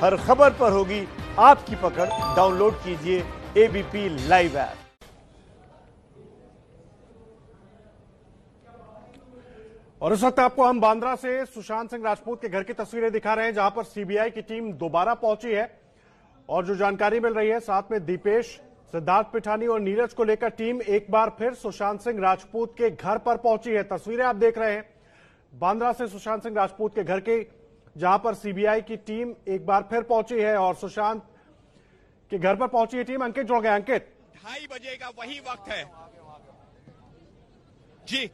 हर खबर पर होगी आपकी पकड़। डाउनलोड कीजिए एबीपी लाइव ऐप। और इस वक्त आपको हम बांद्रा से सुशांत सिंह राजपूत के घर की तस्वीरें दिखा रहे हैं, जहां पर सीबीआई की टीम दोबारा पहुंची है। और जो जानकारी मिल रही है, साथ में दीपेश, सिद्धार्थ पिठानी और नीरज को लेकर टीम एक बार फिर सुशांत सिंह राजपूत के घर पर पहुंची है। तस्वीरें आप देख रहे हैं बांद्रा से सुशांत सिंह राजपूत के घर के, जहां पर सीबीआई की टीम एक बार फिर पहुंची है। और सुशांत के घर पर पहुंची है टीम। अंकित जुड़ गए। अंकित, 2:30 बजे का वही वक्त है जी,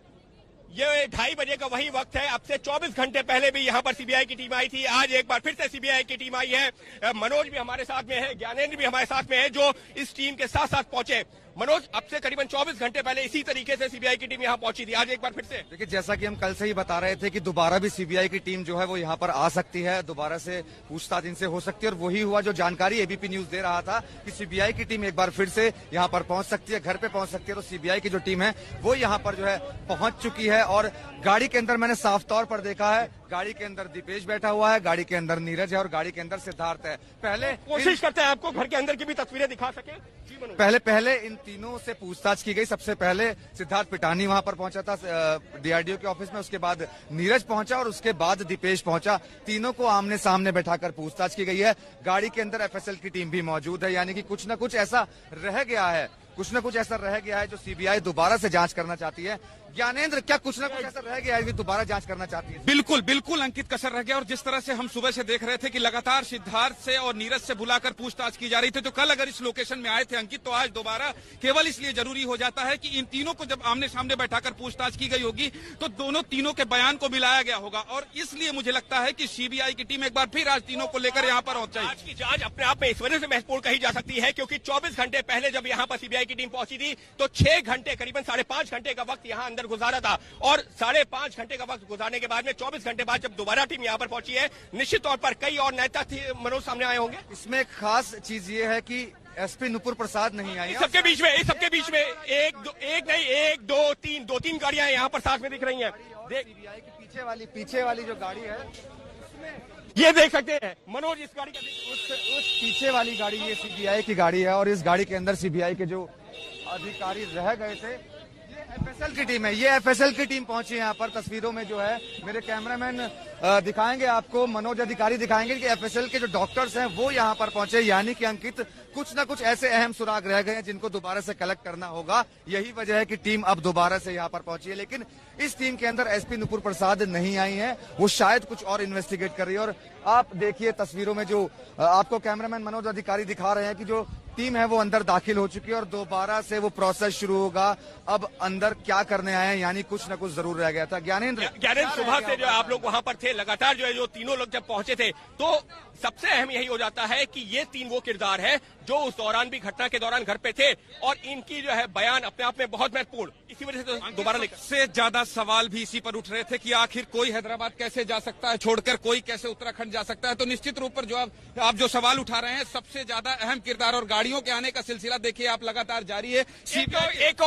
ये 2:30 बजे का वही वक्त है। अब से 24 घंटे पहले भी यहाँ पर सीबीआई की टीम आई थी। आज एक बार फिर से सीबीआई की टीम आई है। मनोज भी हमारे साथ में है, ज्ञानेंद्र भी हमारे साथ में है, जो इस टीम के साथ साथ पहुंचे। मनोज, अब से करीबन 24 घंटे पहले इसी तरीके से सीबीआई की टीम यहाँ पहुंची थी। आज एक बार फिर से देखिए, जैसा कि हम कल से ही बता रहे थे कि दोबारा भी सीबीआई की टीम जो है वो यहाँ पर आ सकती है, दोबारा से पूछताछ इनसे हो सकती है। और वही हुआ जो जानकारी एबीपी न्यूज दे रहा था कि सीबीआई की टीम एक बार फिर से यहाँ पर पहुंच सकती है, घर पे पहुंच सकती है। तो सीबीआई की जो टीम है वो यहाँ पर जो है पहुंच चुकी है। और गाड़ी के अंदर मैंने साफ तौर पर देखा है, गाड़ी के अंदर दीपेश बैठा हुआ है, गाड़ी के अंदर नीरज है और गाड़ी के अंदर सिद्धार्थ है। पहले कोशिश करते हैं आपको घर के अंदर की भी तस्वीरें दिखा सके। पहले इन तीनों से पूछताछ की गई। सबसे पहले सिद्धार्थ पिठानी वहां पर पहुंचा था डीआरडीओ के ऑफिस में, उसके बाद नीरज पहुंचा और उसके बाद दीपेश पहुंचा। तीनों को आमने सामने बैठाकर पूछताछ की गई है। गाड़ी के अंदर एफएसएल की टीम भी मौजूद है, यानी कि कुछ न कुछ ऐसा रह गया है जो सीबीआई दोबारा से जांच करना चाहती है। ज्ञानेंद्र, क्या कुछ ना कुछ ऐसा रह गया है कि दोबारा जांच करना चाहती है? बिल्कुल बिल्कुल अंकित, कसर रह गया। और जिस तरह से हम सुबह से देख रहे थे कि लगातार सिद्धार्थ से और नीरज से बुलाकर पूछताछ की जा रही थी, तो कल अगर इस लोकेशन में आए थे अंकित, तो आज दोबारा केवल इसलिए जरूरी हो जाता है कि इन तीनों को जब आमने सामने बैठाकर पूछताछ की गई होगी तो तीनों के बयान को मिलाया गया होगा। और इसलिए मुझे लगता है कि सीबीआई की टीम एक बार फिर आज तीनों को लेकर यहाँ पर पहुंची। आज की जांच अपने आप में इस वजह से महत्वपूर्ण कही जा सकती है क्योंकि 24 घंटे पहले जब यहाँ पर सीबीआई की टीम पहुंची थी तो 6 घंटे, करीबन 5.5 घंटे का वक्त यहाँ अंदर गुजारा था। और 5.5 घंटे का वक्त गुजारने के बाद में 24 घंटे बाद जब दोबारा टीम यहाँ पर पहुंची है, निश्चित तौर पर कई और नए तथ्य मनोज सामने आए होंगे। इसमें एक खास चीज ये है कि एसपी नुपुर प्रसाद नहीं आई। इस सबके बीच में एक दो तीन गाड़ियां यहाँ पर साथ में दिख रही हैं। सीबीआई की पीछे वाली जो गाड़ी है, ये देख सकते हैं मनोज, इस गाड़ी का उस पीछे वाली गाड़ी ये सीबीआई की गाड़ी है। और इस गाड़ी के अंदर सीबीआई के जो अधिकारी रह गए थे, एफएसएल की टीम है। ये एफएसएल की टीम पहुंची है यहाँ पर। तस्वीरों में जो है मेरे कैमरामैन दिखाएंगे आपको, मनोज अधिकारी दिखाएंगे कि एफएसएल के जो डॉक्टर्स हैं वो यहाँ पर पहुंचे। यानी कि अंकित, कुछ ना कुछ ऐसे अहम सुराग रह गए हैं जिनको दोबारा से कलेक्ट करना होगा। यही वजह है कि टीम अब दोबारा से यहाँ पर पहुंची है। लेकिन इस टीम के अंदर एसपी नुपुर प्रसाद नहीं आई है, वो शायद कुछ और इन्वेस्टिगेट कर रही है। और आप देखिए तस्वीरों में जो आपको कैमरामैन मनोज अधिकारी दिखा रहे हैं कि जो टीम है वो अंदर दाखिल हो चुकी है और दोबारा से वो प्रोसेस शुरू होगा। अब अंदर क्या करने आए हैं, यानी कुछ न कुछ जरूर रह गया था। ज्ञानेंद्र, सुबह से जो आप लोग वहां पर थे, लगातार जो है जो तीनों लोग जब पहुंचे थे, तो सबसे अहम यही हो जाता है कि ये तीन वो किरदार है जो उस दौरान भी, घटना के दौरान घर पे थे और इनकी जो है बयान अपने आप में बहुत महत्वपूर्ण। इसी वजह से तो दोबारा लेकर से ज्यादा सवाल भी इसी पर उठ रहे थे कि आखिर कोई हैदराबाद कैसे जा सकता है छोड़कर, कोई कैसे उत्तराखंड जा सकता है। तो निश्चित रूप पर जो आप जो सवाल उठा रहे हैं, सबसे ज्यादा अहम किरदार और गाड़ियों के आने का सिलसिला देखिए आप लगातार जारी है। एक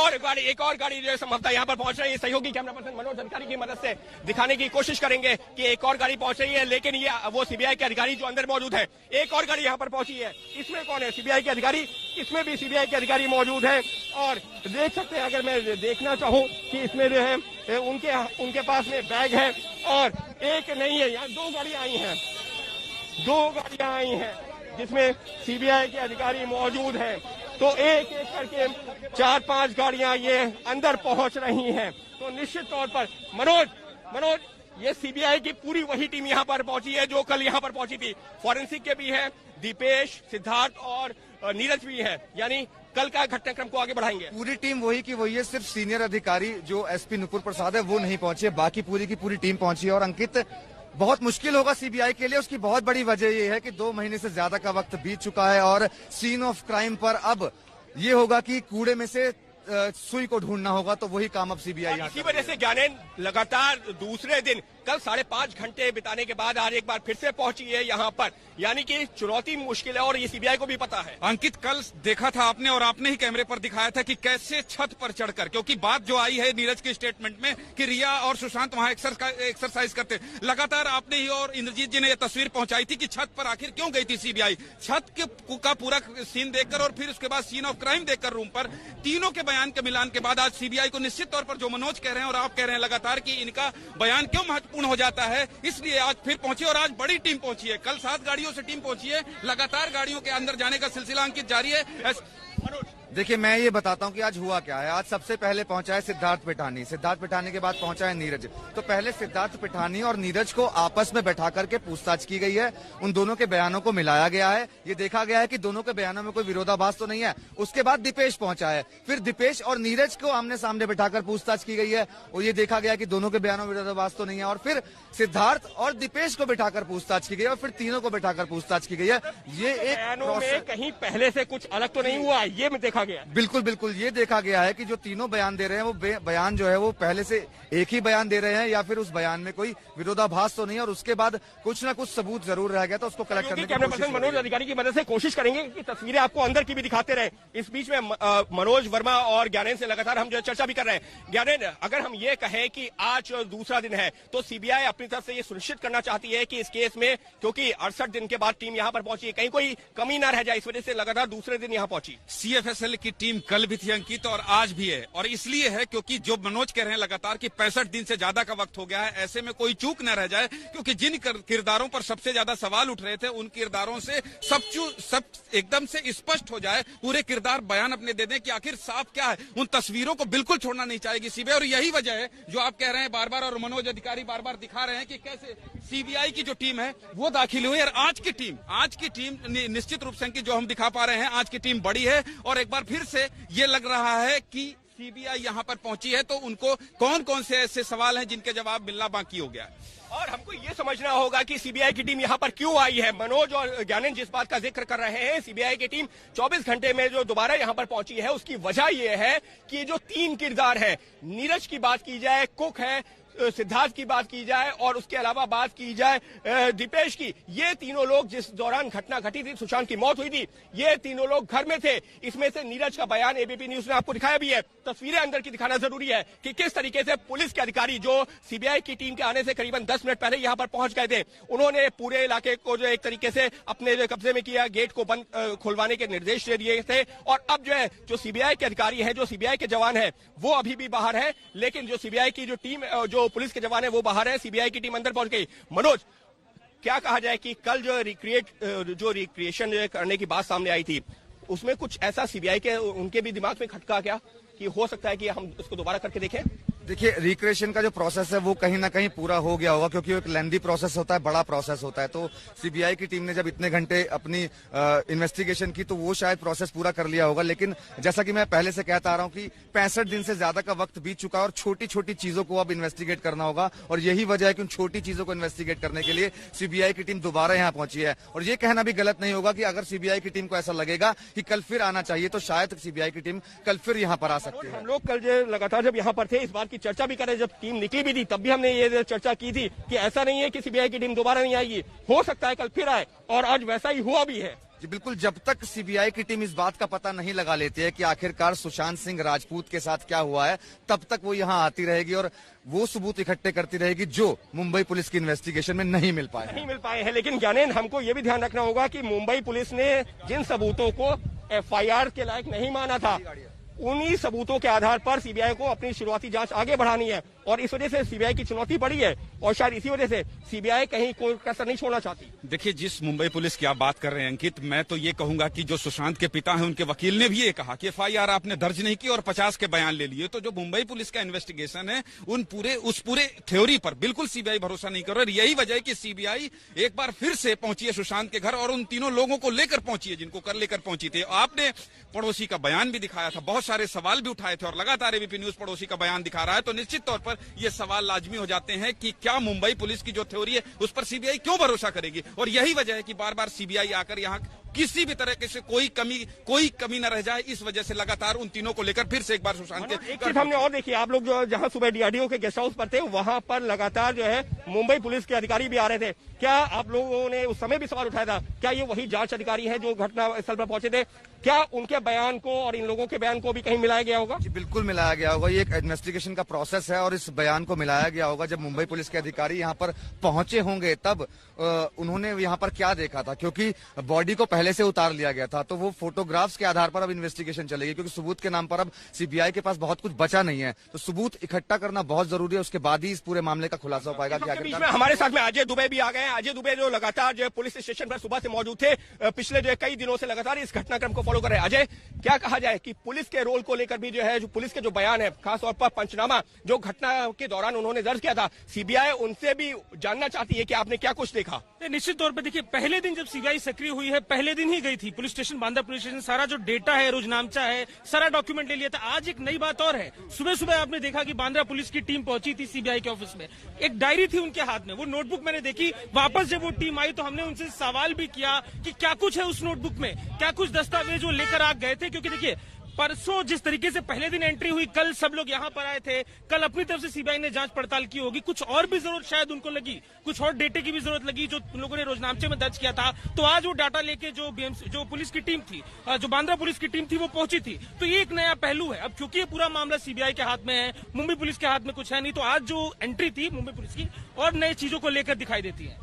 और गाड़ी जो है संभवतः यहाँ पर पहुंच रही है। सहयोगी कैमरा पर्सन मनोज अधिकारी की मदद से दिखाने की कोशिश करेंगे कि एक और गाड़ी पहुंच रही है। लेकिन ये वो सीबीआई के अधिकारी जो अंदर मौजूद है, एक और गाड़ी यहाँ पर पहुंची है। इसमें कौन है? सीबीआई के अधिकारी। इसमें भी सीबीआई के अधिकारी मौजूद है। और देख सकते हैं, अगर मैं देखना चाहूँ कि इसमें जो है उनके पास में बैग है और एक नहीं है, यहाँ 2 गाड़ियां आई हैं जिसमें सीबीआई के अधिकारी मौजूद हैं। तो एक एक करके 4-5 गाड़ियां ये अंदर पहुंच रही हैं। तो निश्चित तौर पर मनोज, ये सीबीआई की पूरी वही टीम यहाँ पर पहुंची है जो कल यहाँ पर पहुंची थी। फॉरेंसिक के भी है, दीपेश, सिद्धार्थ और नीरज भी है। यानी कल का घटनाक्रम को आगे बढ़ाएंगे। पूरी टीम वही की वही है, सिर्फ सीनियर अधिकारी जो एसपी नुपुर प्रसाद है वो नहीं पहुंचे, बाकी पूरी की पूरी टीम पहुंची है। और अंकित, बहुत मुश्किल होगा सीबीआई के लिए। उसकी बहुत बड़ी वजह यह है कि 2 महीने से ज्यादा का वक्त बीत चुका है और सीन ऑफ क्राइम पर अब ये होगा कि कूड़े में से सुई को ढूंढना होगा। तो वही काम अब सीबीआई, इसी वजह से ज्ञानेंद्र लगातार दूसरे दिन कल 5.5 घंटे बिताने के बाद आज एक बार फिर से पहुंची है यहाँ पर, यानी कि चुनौती मुश्किल है और ये सीबीआई को भी पता है। अंकित, कल देखा था आपने और आपने ही कैमरे पर दिखाया था कि कैसे छत पर चढ़कर, क्योंकि बात जो आई है नीरज के स्टेटमेंट में कि रिया और सुशांत वहां एक्सरसाइज करते, लगातार आपने ही और इंद्रजीत जी ने यह तस्वीर पहुंचाई थी कि छत पर आखिर क्यों गई थी सीबीआई। छत का पूरा सीन देखकर और फिर उसके बाद सीन ऑफ क्राइम देखकर रूम पर तीनों के बयान के मिलान के बाद आज सीबीआई को निश्चित तौर पर जो मनोज कह रहे हैं और आप कह रहे हैं लगातार कि इनका बयान क्यों महत्वपूर्ण हो जाता है, इसलिए आज फिर पहुंची और आज बड़ी टीम पहुंची है। कल 7 गाड़ियों से टीम पहुंची है, लगातार गाड़ियों के अंदर जाने का सिलसिला अंकित जारी है। देखिए, मैं ये बताता हूँ कि आज हुआ क्या है। आज सबसे पहले पहुंचा है सिद्धार्थ पिठानी, सिद्धार्थ पिठानी के बाद पहुंचा है नीरज। तो पहले सिद्धार्थ पिठानी और नीरज को आपस में बैठा करके पूछताछ की गई है, उन दोनों के बयानों को मिलाया गया है, ये देखा गया है कि दोनों के बयानों में कोई विरोधाभास तो नहीं है। उसके बाद दीपेश पहुंचा है, फिर दीपेश और नीरज को आमने सामने बैठाकर पूछताछ की गई है और ये देखा गया कि दोनों के बयानों में विरोधाभास तो नहीं है। और फिर सिद्धार्थ और दीपेश को बैठाकर पूछताछ की गई और फिर तीनों को बैठाकर पूछताछ की गई है। ये एक बयानों में कहीं पहले से कुछ अलग तो नहीं हुआ, ये में देखा गया। बिल्कुल बिल्कुल, ये देखा गया है कि जो तीनों बयान दे रहे हैं वो बयान जो है वो पहले से एक ही बयान दे रहे हैं या फिर उस बयान में कोई विरोधाभास तो नहीं है और उसके बाद कुछ ना कुछ सबूत जरूर रह गया तो उसको कलेक्ट करने की कैमरा पर्सन मनोज अधिकारी की मदद से कोशिश करेंगे कि तस्वीरें आपको अंदर की भी दिखाते रहे। इस बीच में मनोज वर्मा और ज्ञानेन से लगातार हम जो चर्चा भी कर रहे हैं। ज्ञानेन, अगर हम ये कहें कि आज दूसरा दिन है तो सीबीआई अपनी तरफ से ये सुनिश्चित करना चाहती है कि इस केस में, क्योंकि 68 दिन के बाद टीम यहाँ पर पहुंची है, कहीं कोई कमी ना रह जाए, इस वजह से लगातार दूसरे दिन यहाँ पहुंची। सीएफएसएल की टीम कल भी थी अंकित और आज भी है, और इसलिए है क्योंकि जो मनोज कह रहे हैं लगातार कि 65 दिन से ज्यादा का वक्त हो गया है, ऐसे में कोई चूक न रह जाए, क्योंकि जिन किरदारों पर सबसे ज्यादा सवाल उठ रहे थे उन किरदारों से सब एकदम से स्पष्ट हो जाए, पूरे किरदार बयान अपने दे दें कि आखिर साफ क्या है। उन तस्वीरों को बिल्कुल छोड़ना नहीं चाहेगी सीबीआई और यही वजह है जो आप कह रहे हैं बार बार और मनोज अधिकारी बार बार दिखा रहे हैं कि कैसे सीबीआई की जो टीम है वो दाखिल हुई। और आज की टीम निश्चित रूप से जो हम दिखा पा रहे हैं, आज की टीम बड़ी है और एक बार फिर से ये लग रहा है कि सीबीआई यहाँ पर पहुंची है तो उनको कौन कौन से ऐसे सवाल हैं जिनके जवाब मिलना बाकी हो गया है। और हमको ये समझना होगा कि सीबीआई की टीम यहाँ पर क्यों आई है। मनोज और ज्ञानेन जिस बात का जिक्र कर रहे हैं, सीबीआई की टीम 24 घंटे में जो दोबारा यहाँ पर पहुंची है, उसकी वजह ये है कि जो 3 किरदार है, नीरज की बात की जाए, कुक है, सिद्धार्थ की बात की जाए और उसके अलावा बात की जाए दीपेश की, ये तीनों लोग जिस दौरान घटना घटी थी, सुशांत की मौत हुई थी, ये तीनों लोग घर में थे। इसमें से नीरज का बयान एबीपी न्यूज ने आपको दिखाया भी है। तस्वीरें अंदर की दिखाना जरूरी है कि किस तरीके से पुलिस के अधिकारी जो सीबीआई की टीम के आने से करीबन 10 मिनट पहले यहाँ पर पहुंच गए थे, उन्होंने पूरे इलाके को जो एक तरीके से अपने कब्जे में किया, गेट को बंद खुलवाने के निर्देश दे दिए थे। और अब जो है, जो सीबीआई के अधिकारी है, जो सीबीआई के जवान है, वो अभी भी बाहर है, लेकिन जो सीबीआई की जो टीम, जो पुलिस के जवान है, वो बाहर है। सीबीआई की टीम अंदर पहुंच गई। मनोज, क्या कहा जाए कि कल जो रिक्रिएशन करने की बात सामने आई थी, उसमें कुछ ऐसा सीबीआई के उनके भी दिमाग में खटका क्या कि हो सकता है कि हम इसको दोबारा करके देखें? देखिए, रिक्रिएशन का जो प्रोसेस है वो कहीं ना कहीं पूरा हो गया होगा, क्योंकि एक लेंदी प्रोसेस होता है, बड़ा प्रोसेस होता है। तो सीबीआई की टीम ने जब इतने घंटे अपनी इन्वेस्टिगेशन की तो वो शायद प्रोसेस पूरा कर लिया होगा। लेकिन जैसा कि मैं पहले से कहता आ रहा हूं कि 65 दिन से ज्यादा का वक्त बीत चुका है और छोटी छोटी चीजों को अब इन्वेस्टिगेट करना होगा और यही वजह है कि उन छोटी चीजों को इन्वेस्टिगेट करने के लिए सीबीआई की टीम दोबारा यहाँ पहुंची है। और ये कहना भी गलत नहीं होगा कि अगर सीबीआई की टीम को ऐसा लगेगा कि कल फिर आना चाहिए तो शायद सीबीआई की टीम कल फिर यहाँ पर आ सकती है। हम लोग कल जो लगातार जब यहाँ पर थे, इस बात की चर्चा भी करें, जब टीम निकली भी थी तब भी हमने ये चर्चा की थी कि ऐसा नहीं है कि सीबीआई की टीम दोबारा नहीं आएगी, हो सकता है कल फिर आए, और आज वैसा ही हुआ भी है। जी बिल्कुल, जब तक सीबीआई की टीम इस बात का पता नहीं लगा लेती है कि आखिरकार सुशांत सिंह राजपूत के साथ क्या हुआ है, तब तक वो यहाँ आती रहेगी और वो सबूत इकट्ठे करती रहेगी जो मुंबई पुलिस की इन्वेस्टिगेशन में नहीं मिल पाए हैं। लेकिन ज्ञानेन, हमको ये भी ध्यान रखना होगा कि मुंबई पुलिस ने जिन सबूतों को एफआईआर के लायक नहीं माना था, उन्हीं सबूतों के आधार पर सीबीआई को अपनी शुरुआती जांच आगे बढ़ानी है और इस वजह से सीबीआई की चुनौती बड़ी है और शायद इसी वजह से सीबीआई कहीं कोई कसर नहीं छोड़ना चाहती। देखिए, जिस मुंबई पुलिस की आप बात कर रहे हैं अंकित, मैं तो ये कहूंगा कि जो सुशांत के पिता हैं उनके वकील ने भी ये कहा कि एफआईआर आपने दर्ज नहीं की और 50 के बयान ले लिए। तो जो मुंबई पुलिस का इन्वेस्टिगेशन है उस पूरे थ्योरी पर बिल्कुल सीबीआई भरोसा नहीं कर रहा। यही वजह है कि सीबीआई एक बार फिर से पहुंची है सुशांत के घर और उन तीनों लोगों को लेकर पहुंची है जिनको कर लेकर पहुंची थी। आपने पड़ोसी का बयान भी दिखाया था, बहुत सारे सवाल भी उठाए थे और लगातार एबीपी न्यूज पड़ोसी का बयान दिखा रहा है। तो निश्चित तौर पर ये सवाल लाजमी हो जाते हैं कि क्या मुंबई पुलिस की जो थ्योरी है उस पर सीबीआई क्यों भरोसा करेगी। और यही वजह है कि बार बार सीबीआई आकर यहाँ किसी भी तरह से कोई कमी न रह जाए, इस वजह से लगातार उन तीनों को लेकर फिर से एक बार सुशांत के एक चीज हमने और देखी, आप लोग जो जहां सुबह डीआरडीओ के गेस्ट हाउस पर थे वहां पर लगातार जो है मुंबई पुलिस के अधिकारी भी आ रहे थे। क्या आप लोगों ने उस समय भी सवाल उठाया था, क्या ये वही जांच अधिकारी है जो घटना स्थल पर पहुंचे थे? क्या उनके बयान को और इन लोगों के बयान को भी कहीं मिलाया गया होगा? जी बिल्कुल मिलाया गया होगा। ये एक इन्वेस्टिगेशन का प्रोसेस है और इस बयान को मिलाया गया होगा। जब मुंबई पुलिस के अधिकारी यहाँ पर पहुंचे होंगे तब उन्होंने यहाँ पर क्या देखा था, क्योंकि बॉडी को पहले से उतार लिया गया था, तो वो फोटोग्राफ्स के आधार पर अब इन्वेस्टिगेशन चलेगी, क्योंकि सबूत के नाम पर अब सीबीआई के पास बहुत कुछ बचा नहीं है। तो सबूत इकट्ठा करना बहुत जरूरी है, उसके बाद ही इस पूरे मामले का खुलासा हो पाएगा। हमारे साथ में अजय दुबे भी आ गए हैं। अजय दुबे जो लगातार जो पुलिस स्टेशन पर सुबह से मौजूद थे, पिछले जो कई दिनों से लगातार इस घटनाक्रम को फॉलो कर रहे हैं। अजय, क्या कहा जाए कि पुलिस के रोल को लेकर भी जो है, जो पुलिस के जो बयान है, खासतौर पर पंचनामा जो घटना के दौरान उन्होंने दर्ज किया था, सीबीआई उनसे भी जानना चाहती है कि आपने क्या कुछ देखा? निश्चित तौर पर देखिए, पहले दिन जब सीबीआई सक्रिय हुई है, पहले दिन ही गई थी police station, Bandra police station, सारा जो डेटा है, रोजनामचा है, सारा डॉक्यूमेंट ले लिया था। आज एक नई बात और है, सुबह सुबह आपने देखा कि बांद्रा पुलिस की टीम पहुंची थी सीबीआई के ऑफिस में, एक डायरी थी उनके हाथ में, वो नोटबुक मैंने देखी। वापस जब वो टीम आई तो हमने उनसे सवाल भी किया कि क्या कुछ है उस नोटबुक में, क्या कुछ दस्तावेज वो लेकर आ गए थे, क्योंकि देखिए परसों जिस तरीके से पहले दिन एंट्री हुई, कल सब लोग यहाँ पर आए थे, कल अपनी तरफ से सीबीआई ने जांच पड़ताल की होगी, कुछ और भी जरूरत शायद उनको लगी, कुछ और डेटे की भी जरूरत लगी जो लोगों ने रोजनामचे में दर्ज किया था। तो आज वो डाटा लेके जो पुलिस की टीम थी, जो बांद्रा पुलिस की टीम थी, वो पहुंची थी। तो ये एक नया पहलू है। अब क्योंकि ये पूरा मामला सीबीआई के हाथ में है, मुंबई पुलिस के हाथ में कुछ है नहीं, तो आज जो एंट्री थी मुंबई पुलिस की और नई चीजों को लेकर दिखाई देती है।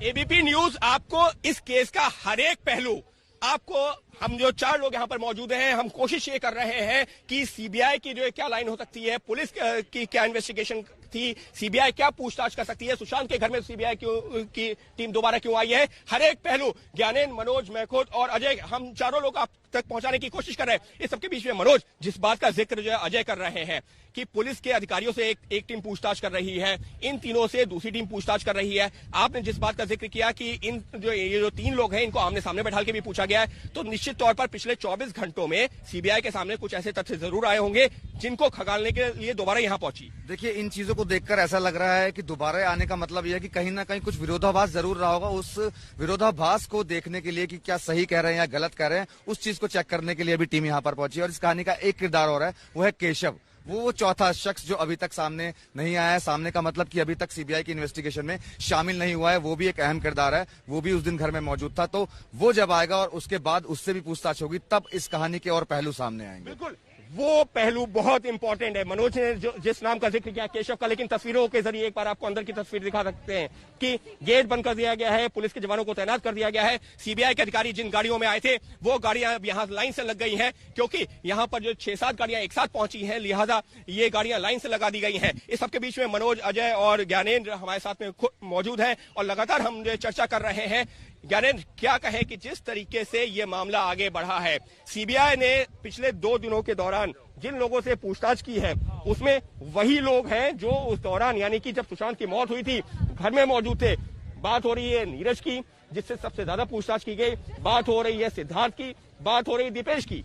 एबीपी न्यूज आपको इस केस का हर एक पहलू, आपको, हम जो 4 लोग यहाँ पर मौजूद हैं, हम कोशिश ये कर रहे हैं कि सीबीआई की जो क्या लाइन हो सकती है, पुलिस की क्या इन्वेस्टिगेशन थी, सीबीआई क्या पूछताछ कर सकती है, सुशांत के घर में सीबीआई की टीम दोबारा क्यों आई है, हर एक पहलू ज्ञानेन, मनोज, मैं खुद और अजय, हम चारों लोग आप तक पहुंचाने की कोशिश कर रहे हैं। इस सबके बीच में मनोज, जिस बात का जिक्र जो है अजय कर रहे हैं कि पुलिस के अधिकारियों से एक टीम पूछताछ कर रही है, इन तीनों से दूसरी टीम पूछताछ कर रही है, आपने जिस बात का जिक्र किया कि ये जो 3 लोग हैं इनको आमने सामने बैठा के भी पूछा गया है, तो निश्चित तौर पर पिछले 24 घंटों में सीबीआई के सामने कुछ ऐसे तथ्य जरूर आए होंगे जिनको खंगालने के लिए दोबारा यहाँ पहुंची। देखिए, इन चीजों को देखकर ऐसा लग रहा है कि दोबारा आने का मतलब यह है कि कहीं ना कहीं कुछ विरोधाभास जरूर रहा होगा। उस विरोधाभास को देखने के लिए कि क्या सही कह रहे हैं या गलत कह रहे हैं, उस चीज को चेक करने के लिए भी टीम यहाँ पर पहुंची। और इस कहानी का एक किरदार और है, वो है केशव, वो चौथा शख्स जो अभी तक सामने नहीं आया है। सामने का मतलब कि अभी तक सीबीआई की इन्वेस्टिगेशन में शामिल नहीं हुआ है, वो भी एक अहम किरदार है। वो भी उस दिन घर में मौजूद था, तो वो जब आएगा और उसके बाद उससे भी पूछताछ होगी, तब इस कहानी के और पहलू सामने आएंगे। बिल्कुल, वो पहलू बहुत इंपॉर्टेंट है। मनोज ने जिस नाम का जिक्र किया केशव का, लेकिन तस्वीरों के जरिए एक बार आपको अंदर की तस्वीर दिखा सकते हैं कि गेट बंद कर दिया गया है, पुलिस के जवानों को तैनात कर दिया गया है। सीबीआई के अधिकारी जिन गाड़ियों में आए थे वो गाड़ियां अब यहाँ लाइन से लग गई हैं, क्योंकि यहाँ पर जो 6-7 गाड़ियां एक साथ पहुंची हैं, लिहाजा ये गाड़ियां लाइन से लगा दी गई हैं। इस सबके बीच में मनोज, अजय और ज्ञानेन्द्र हमारे साथ में मौजूद हैं और लगातार हम चर्चा कर रहे हैं। ज्ञानेन्द्र, क्या कहें कि जिस तरीके से ये मामला आगे बढ़ा है, सीबीआई ने पिछले 2 दिनों के दौरान जिन लोगों से पूछताछ की है उसमें वही लोग हैं जो उस दौरान, यानी कि जब सुशांत की मौत हुई थी, घर में मौजूद थे। बात हो रही है नीरज की, जिससे सबसे ज्यादा पूछताछ की गई, बात हो रही है सिद्धार्थ की, बात हो रही है दीपेश की।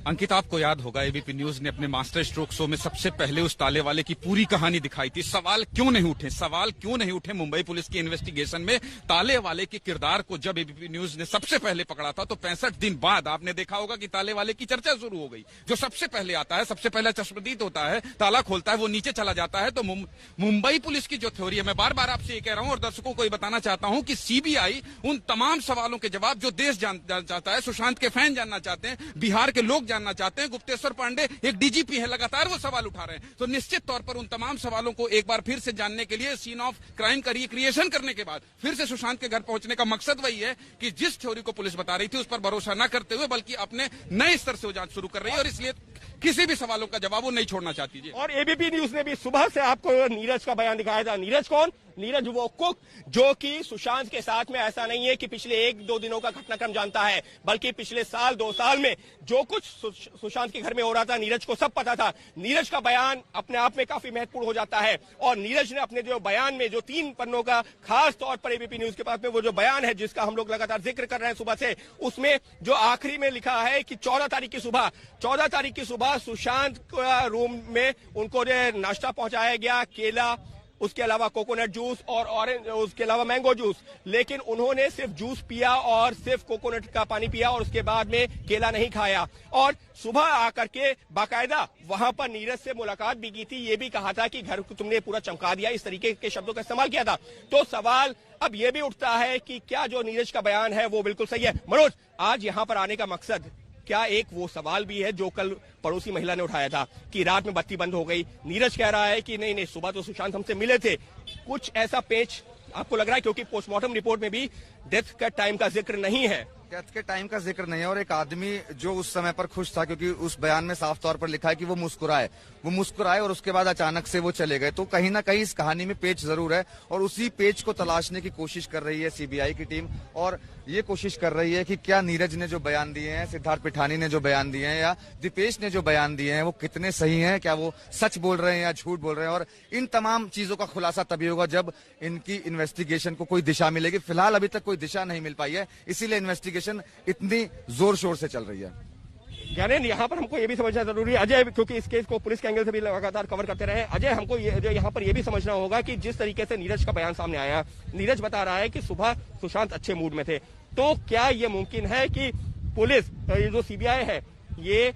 अंकित, आपको याद होगा एबीपी न्यूज ने अपने मास्टर स्ट्रोक शो में सबसे पहले उस ताले वाले की पूरी कहानी दिखाई थी। सवाल क्यों नहीं उठे मुंबई पुलिस की इन्वेस्टिगेशन में ताले वाले के किरदार को जब एबीपी न्यूज ने सबसे पहले पकड़ा था, तो 65 दिन बाद आपने देखा होगा कि ताले वाले की चर्चा शुरू हो गई। जो सबसे पहले आता है, सबसे पहले चश्मदीद होता है, ताला खोलता है, वो नीचे चला जाता है। तो मुंबई पुलिस की जो थ्योरी है, मैं बार बार आपसे ये कह रहा हूं और दर्शकों को ये बताना चाहता हूं कि सीबीआई उन तमाम सवालों के जवाब जो देश जानना चाहता है, सुशांत के फैन जानना चाहते हैं, बिहार के लोग जानना चाहते हैं, गुप्तेश्वर पांडे एक डीजीपी है, लगातार वो सवाल उठा रहे हैं। तो निश्चित तौर पर उन तमाम सवालों को एक बार फिर से जानने के लिए, सीन ऑफ क्राइम का रिक्रिएशन करने के बाद फिर से सुशांत के घर पहुंचने का मकसद वही है कि जिस थ्योरी को पुलिस बता रही थी उस पर भरोसा न करते हुए बल्कि अपने नए स्तर से वो जांच शुरू कर रही है और इसलिए किसी भी सवालों का जवाब वो नहीं छोड़ना चाहती है। और एबीपी न्यूज ने भी सुबह से आपको नीरज का बयान दिखाया था। नीरज कौन? नीरज वो कुक जो कि सुशांत के साथ में ऐसा नहीं है कि पिछले 1-2 दिनों का घटनाक्रम जानता है, बल्कि पिछले 2 साल में जो कुछ सुशांत के घर में हो रहा था नीरज को सब पता था। नीरज का बयान अपने आप में काफी महत्वपूर्ण हो जाता है और नीरज ने अपने जो बयान में, जो 3 पन्नों का खास तौर पर एबीपी न्यूज के पास में वो जो बयान है जिसका हम लोग लगातार जिक्र कर रहे हैं सुबह से, उसमें जो आखिरी में लिखा है कि 14 तारीख की सुबह सुशांत का रूम में उनको जो नाश्ता पहुंचाया गया, केला उसके अलावा कोकोनट जूस और ऑरेंज, उसके अलावा मैंगो जूस, लेकिन उन्होंने सिर्फ जूस पिया और सिर्फ कोकोनट का पानी पिया और उसके बाद में केला नहीं खाया। और सुबह आकर के बाकायदा वहां पर नीरज से मुलाकात भी की थी, ये भी कहा था कि घर को तुमने पूरा चमका दिया, इस तरीके के शब्दों का इस्तेमाल किया था। तो सवाल अब ये भी उठता है कि क्या जो नीरज का बयान है वो बिल्कुल सही है। मनोज, आज यहां पर आने का मकसद क्या एक वो सवाल भी है जो कल पड़ोसी महिला ने उठाया था कि रात में बत्ती बंद हो गई, नीरज कह रहा है कि नहीं सुबह तो सुशांत हमसे मिले थे, कुछ ऐसा पेच आपको लग रहा है? क्योंकि पोस्टमार्टम रिपोर्ट में भी डेथ का टाइम का जिक्र नहीं है। डेथ के टाइम का जिक्र नहीं है और एक आदमी जो उस समय पर खुश था, क्योंकि उस बयान में साफ तौर पर लिखा है कि वो मुस्कुराए और उसके बाद अचानक से वो चले गए। तो कहीं ना कहीं इस कहानी में पेच जरूर है और उसी पेच को तलाशने की कोशिश कर रही है सीबीआई की टीम और ये कोशिश कर रही है कि क्या नीरज ने जो बयान दिए हैं, सिद्धार्थ पिठानी ने जो बयान दिए हैं या दीपेश ने जो बयान दिए हैं वो कितने सही हैं, क्या वो सच बोल रहे हैं या झूठ बोल रहे हैं। और इन तमाम चीजों का खुलासा तभी होगा जब इनकी इन्वेस्टिगेशन को कोई दिशा मिलेगी। फिलहाल अभी तक कोई दिशा नहीं मिल पाई है, इसीलिए इन्वेस्टिगेशन इतनी जोर शोर से चल रही है। ज्ञानेन, यहाँ पर हमको ये भी समझना जरूरी है अजय, क्योंकि इस केस को पुलिस के एंगल से भी लगातार कवर करते रहे अजय, हमको यहाँ पर ये भी समझना होगा कि जिस तरीके से नीरज का बयान सामने आया, नीरज बता रहा है कि सुबह सुशांत अच्छे मूड में थे, तो क्या ये मुमकिन है कि पुलिस, ये जो सीबीआई है, ये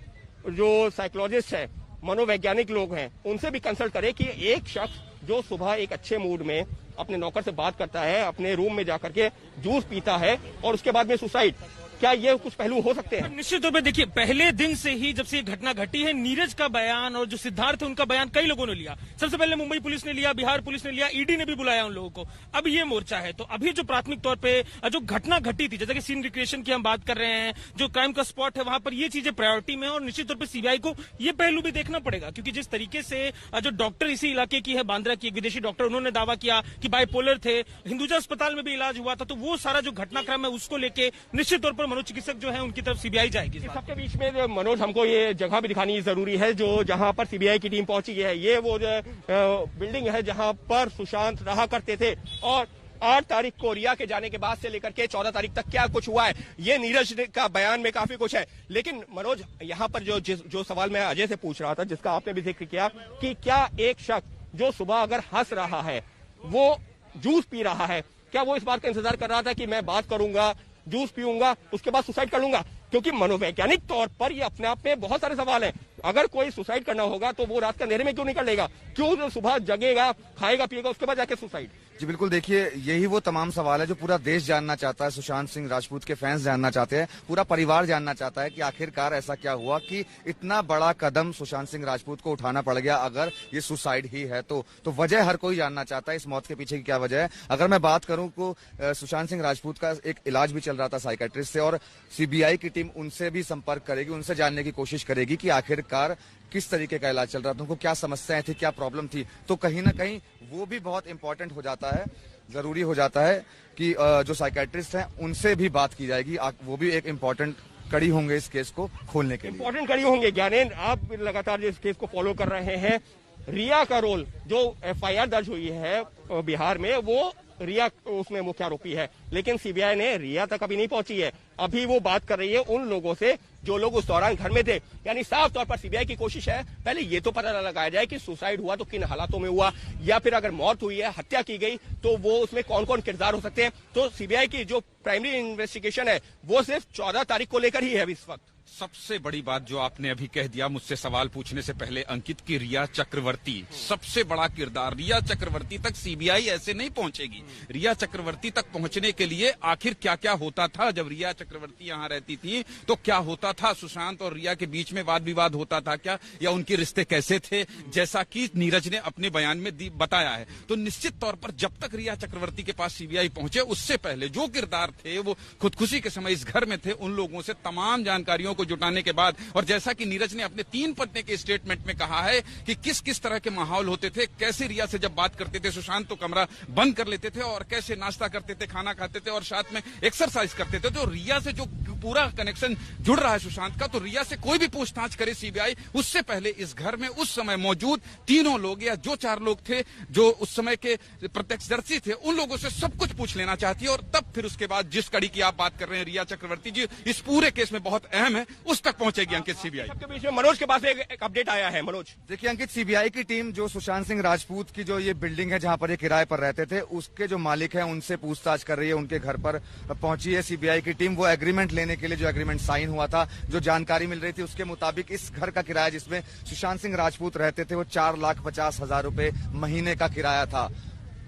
जो साइकोलॉजिस्ट है, मनोवैज्ञानिक लोग हैं, उनसे भी कंसल्ट करे कि एक शख्स जो सुबह एक अच्छे मूड में अपने नौकर से बात करता है, अपने रूम में जाकर के जूस पीता है और उसके बाद में सुसाइड, क्या ये कुछ पहलू हो सकते हैं? निश्चित तौर पे देखिए, पहले दिन से ही जब से ये घटना घटी है, नीरज का बयान और जो सिद्धार्थ है उनका बयान कई लोगों ने लिया। सबसे पहले मुंबई पुलिस ने लिया, बिहार पुलिस ने लिया, ईडी ने भी बुलाया उन लोगों को। अब ये मोर्चा है, तो अभी जो प्राथमिक तौर पे जो घटना घटी थी, जैसे कि सीन रिक्रिएशन की हम बात कर रहे हैं, जो क्राइम का स्पॉट है वहां पर ये चीजें प्रायोरिटी में है और निश्चित तौर पर सीबीआई को ये पहलू भी देखना पड़ेगा, क्योंकि जिस तरीके से जो डॉक्टर इसी इलाके की है, बांद्रा की एक विदेशी डॉक्टर, उन्होंने दावा किया कि बाइपोलर थे, हिंदुजा अस्पताल में भी इलाज हुआ था, तो वो सारा जो घटनाक्रम है उसको लेके निश्चित तौर पर मनोचिकित्सक जो है उनकी तरफ सीबीआई जाएगी। सबके बीच में जो मनोज, हमको ये जगह भी दिखानी जरूरी है जो जहां पर सीबीआई की टीम पहुंची है। ये वो जो बिल्डिंग है जहां पर सुशांत रहा करते थे और 8 तारीख को रिया के जाने के बाद से लेकर के 14 तारीख तक क्या कुछ हुआ है, ये नीरज का बयान में काफी कुछ है। लेकिन मनोज, यहाँ पर जो सवाल मैं अजय से पूछ रहा था, जिसका आपने भी जिक्र किया कि क्या एक शख्स जो सुबह अगर हंस रहा है, वो जूस पी रहा है, क्या वो इस बात का इंतजार कर रहा था कि मैं बात करूंगा, जूस पीऊंगा, उसके बाद सुसाइड कर लूंगा? क्योंकि मनोवैज्ञानिक तौर पर ये अपने आप में बहुत सारे सवाल हैं। अगर कोई सुसाइड करना होगा तो वो रात के अंधेरे में क्यों नहीं कर लेगा, क्यों सुबह जगेगा, खाएगा पिएगा, उसके बाद जाके सुसाइड? जी बिल्कुल, देखिए यही वो तमाम सवाल है जो पूरा देश जानना चाहता है, सुशांत सिंह राजपूत के फैंस जानना चाहते हैं, पूरा परिवार जानना चाहता है कि आखिरकार ऐसा क्या हुआ कि इतना बड़ा कदम सुशांत सिंह राजपूत को उठाना पड़ गया। अगर ये सुसाइड ही है तो वजह हर कोई जानना चाहता है, इस मौत के पीछे की क्या वजह है। अगर मैं बात करूं तो सुशांत सिंह राजपूत का एक इलाज भी चल रहा था साइकेट्रिस्ट से और सीबीआई की टीम उनसे भी संपर्क करेगी, उनसे जानने की कोशिश करेगी कि आखिरकार किस तरीके का इलाज चल रहा था, उनको क्या समस्याएं थी, क्या प्रॉब्लम थी। तो कहीं ना कहीं वो भी बहुत इंपॉर्टेंट हो जाता है, जरूरी हो जाता है कि जो साइकेट्रिस्ट हैं उनसे भी बात की जाएगी, वो भी एक इंपॉर्टेंट कड़ी होंगे इस केस को खोलने के लिए। इंपॉर्टेंट कड़ी होंगे। ज्ञानेन, आप लगातार जो इस केस को फॉलो कर रहे हैं, रिया का रोल, जो एफआईआर दर्ज हुई है बिहार में, वो रिया उसमें मुख्य आरोपी है, लेकिन सीबीआई ने रिया तक अभी नहीं पहुंची है। अभी वो बात कर रही है उन लोगों से जो लोग उस दौरान घर में थे। यानी साफ तौर पर सीबीआई की कोशिश है पहले ये तो पता लगाया जाए कि सुसाइड हुआ तो किन हालातों में हुआ, या फिर अगर मौत हुई है, हत्या की गई, तो वो उसमें कौन कौन किरदार हो सकते हैं। तो सीबीआई की जो प्राइमरी इन्वेस्टिगेशन है वो सिर्फ 14 तारीख को लेकर ही है अभी इस वक्त। सबसे बड़ी बात जो आपने अभी कह दिया मुझसे सवाल पूछने से पहले अंकित, की रिया चक्रवर्ती सबसे बड़ा किरदार। रिया चक्रवर्ती तक सीबीआई ऐसे नहीं पहुंचेगी। रिया चक्रवर्ती तक पहुंचने के लिए आखिर क्या क्या होता था जब रिया चक्रवर्ती यहाँ रहती थी, तो क्या होता था, सुशांत और रिया के बीच में वाद विवाद होता था क्या, या उनके रिश्ते कैसे थे, जैसा कि नीरज ने अपने बयान में बताया है। तो निश्चित तौर पर जब तक रिया चक्रवर्ती के पास सीबीआई पहुंचे, उससे पहले जो किरदार थे वो खुदकुशी के समय इस घर में थे, उन लोगों से तमाम जानकारियों को जुटाने के बाद, और जैसा कि नीरज ने अपने 3 पन्ने के स्टेटमेंट में कहा है कि किस किस तरह के माहौल होते थे, कैसे रिया से जब बात करते थे सुशांत तो कमरा बंद कर लेते थे, और कैसे नाश्ता करते थे, खाना खाते थे और साथ में एक्सरसाइज करते थे। तो रिया से जो पूरा कनेक्शन जुड़ रहा है सुशांत का, तो रिया से कोई भी पूछताछ करे सीबीआई, उससे पहले इस घर में उस समय मौजूद तीनों लोग या जो 4 लोग थे जो उस समय के प्रत्यक्षदर्शी थे, उन लोगों से सब कुछ पूछ लेना चाहती है। और तब फिर उसके बाद जिस कड़ी की आप बात कर रहे हैं रिया चक्रवर्ती जी इस पूरे केस में बहुत अहम है, उस तक पहुंचेगी अंकित सीबीआई। सबके बीच में मनोज के पास एक अपडेट आया है। मनोज, देखिए अंकित, सीबीआई की टीम जो सुशांत सिंह राजपूत की जो ये बिल्डिंग है जहां पर ये किराए पर रहते थे, उसके जो मालिक हैं उनसे पूछताछ कर रही है। उनके घर पर पहुंची है सीबीआई की टीम। वो एग्रीमेंट लेने के लिए, जो एग्रीमेंट साइन हुआ था, जो जानकारी मिल रही थी उसके मुताबिक इस घर का किराया जिसमें सुशांत सिंह राजपूत रहते थे वो 4,50,000 रुपए महीने का किराया था।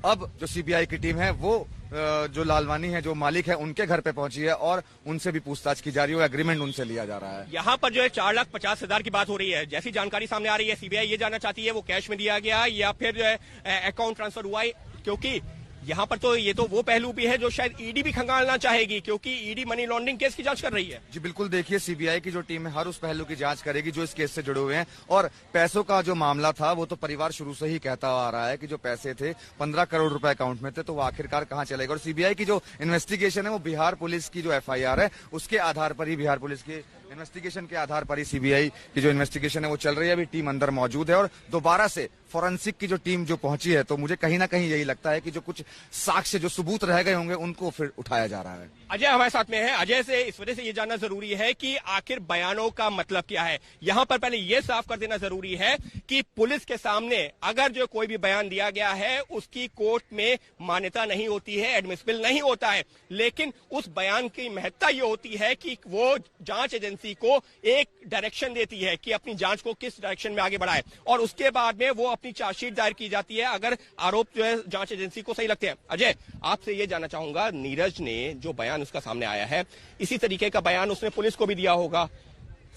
अब जो सीबीआई की टीम है वो जो लालवानी है, जो मालिक है, उनके घर पे पहुंची है और उनसे भी पूछताछ की जा रही है। एग्रीमेंट उनसे लिया जा रहा है। यहाँ पर जो है 4,50,000 की बात हो रही है। जैसी जानकारी सामने आ रही है, सीबीआई ये जानना चाहती है वो कैश में दिया गया या फिर जो है अकाउंट ट्रांसफर हुआ है, क्योंकि यहाँ पर तो ये तो वो पहलू भी है जो शायद ईडी भी खंगालना चाहेगी, क्योंकि ईडी मनी लॉन्ड्रिंग केस की जांच कर रही है। जी बिल्कुल, देखिए सीबीआई की जो टीम है हर उस पहलू की जांच करेगी जो इस केस से जुड़े हुए हैं। और पैसों का जो मामला था वो तो परिवार शुरू से ही कहता आ रहा है कि जो पैसे थे 15 करोड़ रुपए अकाउंट में थे, तो वो आखिरकार कहाँ चलेगा। और सीबीआई की जो इन्वेस्टिगेशन है वो बिहार पुलिस की जो एफआईआर है उसके आधार पर ही, बिहार पुलिस की इन्वेस्टिगेशन के आधार पर ही सीबीआई की जो इन्वेस्टिगेशन है वो चल रही है। अभी टीम अंदर मौजूद है और दोबारा से फोरेंसिक की जो टीम जो पहुंची है, तो मुझे कहीं ना कहीं यही लगता है कि जो कुछ साक्ष्य, जो सबूत रह गए होंगे, उनको फिर उठाया जा रहा है। अजय हमारे साथ में है। अजय से इस वजह से ये जानना जरूरी है कि आखिर बयानों का मतलब क्या है। यहाँ पर पहले ये साफ कर देना जरूरी है कि पुलिस के सामने अगर जो कोई भी बयान दिया गया है उसकी कोर्ट में मान्यता नहीं होती है, एडमिसिबल नहीं होता है, लेकिन उस बयान की महत्ता ये होती है कि वो जांच एजेंसी को एक डायरेक्शन देती है कि अपनी जांच को किस डायरेक्शन में आगे बढ़ाए, और उसके बाद में वो अपनी चार्जशीट दायर की जाती है अगर आरोप जो है जांच एजेंसी को सही लगते हैं। अजय, आपसे ये जानना चाहूंगा, नीरज ने जो बयान उसका सामने आया है, इसी तरीके का बयान उसने पुलिस को भी दिया होगा,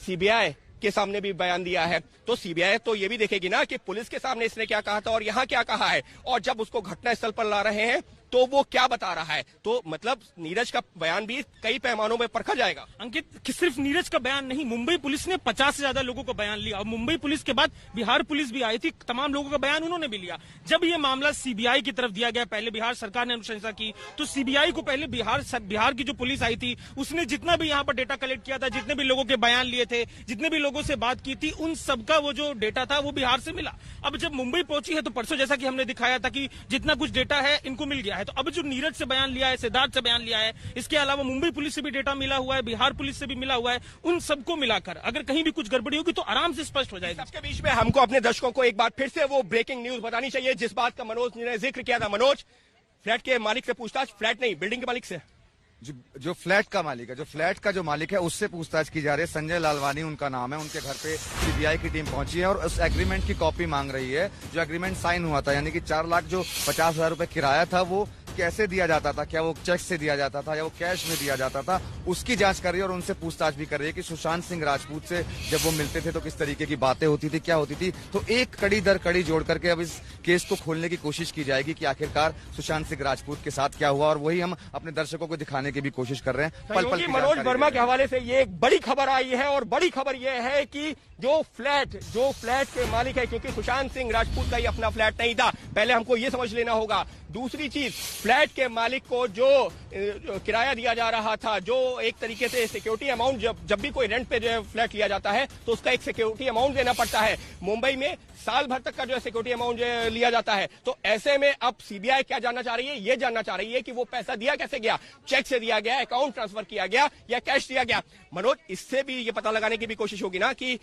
सीबीआई के सामने भी बयान दिया है, तो सीबीआई तो ये भी देखेगी ना कि पुलिस के सामने इसने क्या कहा था और यहाँ क्या कहा है, और जब उसको घटनास्थल पर ला रहे हैं तो वो क्या बता रहा है। तो मतलब नीरज का बयान भी कई पैमानों में परखा जाएगा। अंकित, कि सिर्फ नीरज का बयान नहीं, मुंबई पुलिस ने 50 से ज्यादा लोगों का बयान लिया और मुंबई पुलिस के बाद बिहार पुलिस भी आई थी, तमाम लोगों का बयान उन्होंने भी लिया। जब ये मामला सीबीआई की तरफ दिया गया, पहले बिहार सरकार ने अनुशंसा की, तो सीबीआई को पहले बिहार की जो पुलिस आई थी उसने जितना भी यहाँ पर डेटा कलेक्ट किया था, जितने भी लोगों के बयान लिए थे, जितने भी लोगों से बात की थी, उन सबका वो जो डेटा था वो बिहार से मिला। अब जब मुंबई पहुंची है तो परसों जैसा कि हमने दिखाया था कि जितना कुछ डेटा है इनको मिल गया है, तो अब जो नीरज से बयान लिया है, सिद्धार्थ से बयान लिया है, इसके अलावा मुंबई पुलिस से भी डेटा मिला हुआ है, बिहार पुलिस से भी मिला हुआ है, उन सबको मिलाकर अगर कहीं भी कुछ गड़बड़ी होगी तो आराम से स्पष्ट हो जाएगी। सबके बीच में हमको अपने दर्शकों को एक बार फिर से वो ब्रेकिंग न्यूज बतानी चाहिए जिस बात का मनोज ने जिक्र किया था। मनोज, फ्लैट के मालिक से पूछताछ, फ्लैट नहीं बिल्डिंग के मालिक से, जो फ्लैट का मालिक है, जो फ्लैट का जो मालिक है उससे पूछताछ की जा रही है। संजय लालवानी उनका नाम है। उनके घर पे सीबीआई की टीम पहुंची है और उस एग्रीमेंट की कॉपी मांग रही है जो एग्रीमेंट साइन हुआ था, यानी कि 4,50,000 रुपए किराया था वो कैसे दिया जाता था, क्या वो चेक से दिया जाता था या वो कैश में दिया जाता था, उसकी जांच कर रही है। और उनसे पूछताछ भी कर रही है कि सुशांत सिंह राजपूत से जब वो मिलते थे तो किस तरीके की बातें होती थी, क्या होती थी। तो एक कड़ी दर कड़ी जोड़ करके अब इस केस को खोलने की कोशिश की जाएगी कि आखिरकार सुशांत सिंह राजपूत के साथ क्या हुआ, और वही हम अपने दर्शकों को दिखाने की भी कोशिश कर रहे हैं। पल पल मनोज वर्मा के हवाले से ये एक बड़ी खबर आई है, और बड़ी खबर ये है कि जो फ्लैट के मालिक है, क्योंकि सुशांत सिंह राजपूत का ही अपना फ्लैट नहीं था, पहले हमको ये समझ लेना होगा। दूसरी चीज, फ्लैट के मालिक को जो किराया दिया जा रहा था, जो एक तरीके से सिक्योरिटी अमाउंट, जब भी कोई रेंट पे जो है फ्लैट लिया जाता है तो उसका एक सिक्योरिटी अमाउंट देना पड़ता है। मुंबई में साल भर तक का जो है सिक्योरिटी अमाउंट लिया जाता है। तो ऐसे में अब सीबीआई क्या जानना चाह रही है, ये जानना चाह रही है कि वो पैसा दिया कैसे गया, चेक से दिया गया, अकाउंट ट्रांसफर किया गया या कैश दिया गया। मनोज, इससे भी ये पता लगाने की भी कोशिश होगी ना कि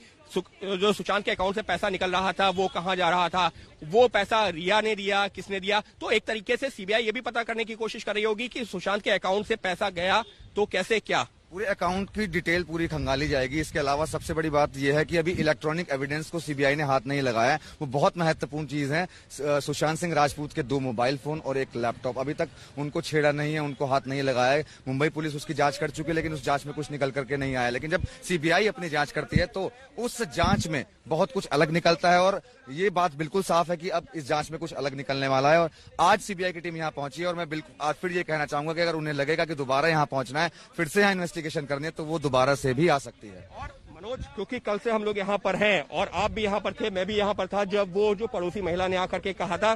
जो सुशांत के अकाउंट से पैसा निकल रहा था वो कहां जा रहा था, वो पैसा रिया ने दिया, किसने दिया। तो एक तरीके से सीबीआई ये भी पता करने की कोशिश कर रही होगी कि सुशांत के अकाउंट से पैसा गया तो कैसे, क्या पूरे अकाउंट की डिटेल पूरी खंगाली जाएगी। इसके अलावा सबसे बड़ी बात यह है कि अभी इलेक्ट्रॉनिक एविडेंस को सीबीआई ने हाथ नहीं लगाया है, वो बहुत महत्वपूर्ण चीज है। सुशांत सिंह राजपूत के 2 मोबाइल फोन और 1 लैपटॉप अभी तक उनको छेड़ा नहीं है, उनको हाथ नहीं लगाया है। मुंबई पुलिस उसकी जांच कर चुकी है, लेकिन उस जांच में कुछ निकल करके नहीं आया। लेकिन जब सीबीआई अपनी जांच करती है तो उस जांच में बहुत कुछ अलग निकलता है, और ये बात बिल्कुल साफ है कि अब इस जांच में कुछ अलग निकलने वाला है। और आज सीबीआई की टीम यहाँ पहुंची है, और मैं बिल्कुल आज फिर ये कहना चाहूंगा कि अगर उन्हें लगेगा कि दोबारा यहाँ पहुंचना है, फिर से यहाँ इन्वेस्टिगेशन करनी है, तो वो दोबारा से भी आ सकती है। और मनोज, क्योंकि कल से हम लोग यहाँ पर हैं और आप भी यहाँ पर थे, मैं भी यहाँ पर था, जब वो जो पड़ोसी महिला ने आकर के कहा था